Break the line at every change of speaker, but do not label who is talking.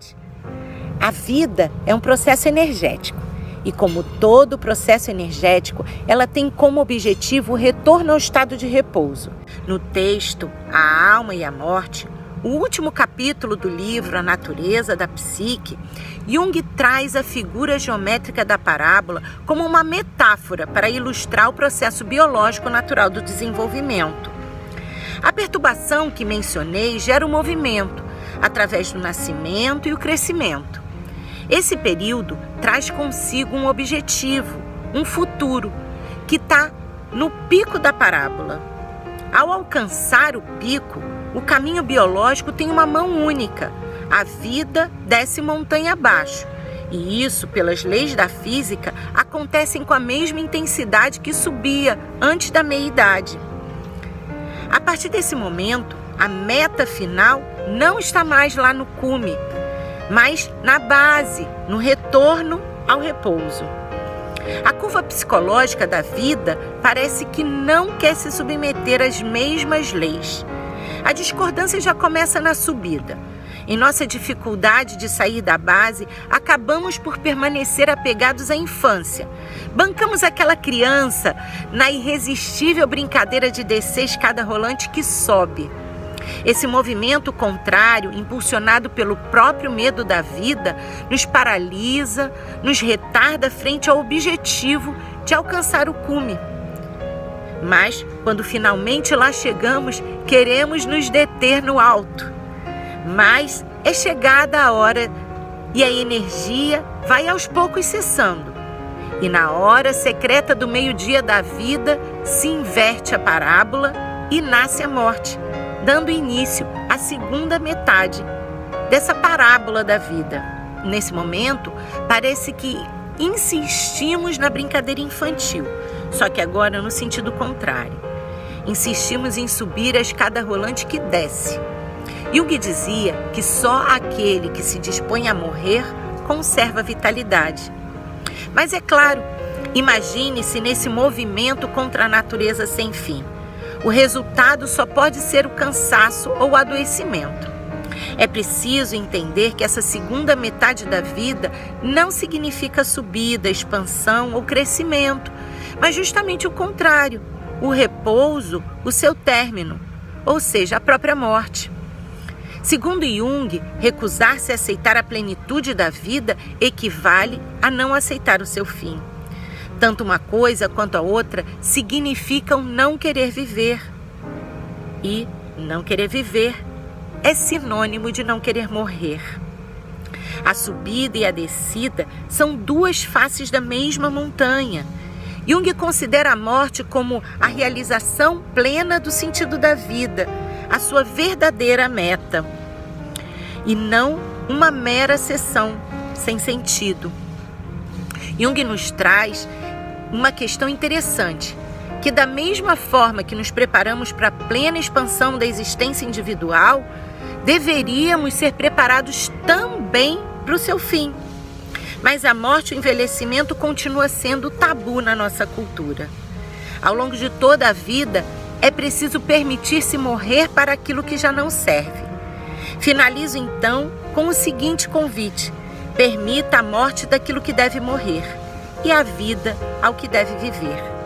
morte. A vida é um processo energético e, como todo processo energético, ela tem como objetivo o retorno ao estado de repouso. No texto A Alma e a Morte, o último capítulo do livro A Natureza da Psique, Jung traz a figura geométrica da parábola como uma metáfora para ilustrar o processo biológico natural do desenvolvimento. A perturbação que mencionei gera o movimento, através do nascimento e o crescimento. Esse período traz consigo um objetivo, um futuro, que está no pico da parábola. Ao alcançar o pico, o caminho biológico tem uma mão única. A vida desce montanha abaixo. E isso, pelas leis da física, acontecem com a mesma intensidade que subia antes da meia-idade. A partir desse momento, a meta final não está mais lá no cume, mas na base, no retorno ao repouso. A curva psicológica da vida parece que não quer se submeter às mesmas leis. A discordância já começa na subida. Em nossa dificuldade de sair da base, acabamos por permanecer apegados à infância. Bancamos aquela criança na irresistível brincadeira de descer escada rolante que sobe. Esse movimento contrário, impulsionado pelo próprio medo da vida, nos paralisa, nos retarda frente ao objetivo de alcançar o cume. Mas, quando finalmente lá chegamos, queremos nos deter no alto. Mas é chegada a hora e a energia vai aos poucos cessando. E na hora secreta do meio-dia da vida se inverte a parábola e nasce a morte, dando início à segunda metade dessa parábola da vida. Nesse momento, parece que insistimos na brincadeira infantil, só que agora no sentido contrário. Insistimos em subir a escada rolante que desce. Jung dizia que só aquele que se dispõe a morrer conserva a vitalidade. Mas é claro, imagine-se nesse movimento contra a natureza sem fim. O resultado só pode ser o cansaço ou o adoecimento. É preciso entender que essa segunda metade da vida não significa subida, expansão ou crescimento, mas justamente o contrário, o repouso, o seu término, ou seja, a própria morte. Segundo Jung, recusar-se a aceitar a plenitude da vida equivale a não aceitar o seu fim. Tanto uma coisa quanto a outra significam não querer viver. E não querer viver é sinônimo de não querer morrer. A subida e a descida são duas faces da mesma montanha. Jung considera a morte como a realização plena do sentido da vida, a sua verdadeira meta, e não uma mera seção sem sentido. Jung nos traz uma questão interessante, que da mesma forma que nos preparamos para a plena expansão da existência individual, deveríamos ser preparados também para o seu fim. Mas a morte e o envelhecimento continua sendo tabu na nossa cultura. Ao longo de toda a vida, é preciso permitir-se morrer para aquilo que já não serve. Finalizo então com o seguinte convite: permita a morte daquilo que deve morrer e a vida ao que deve viver.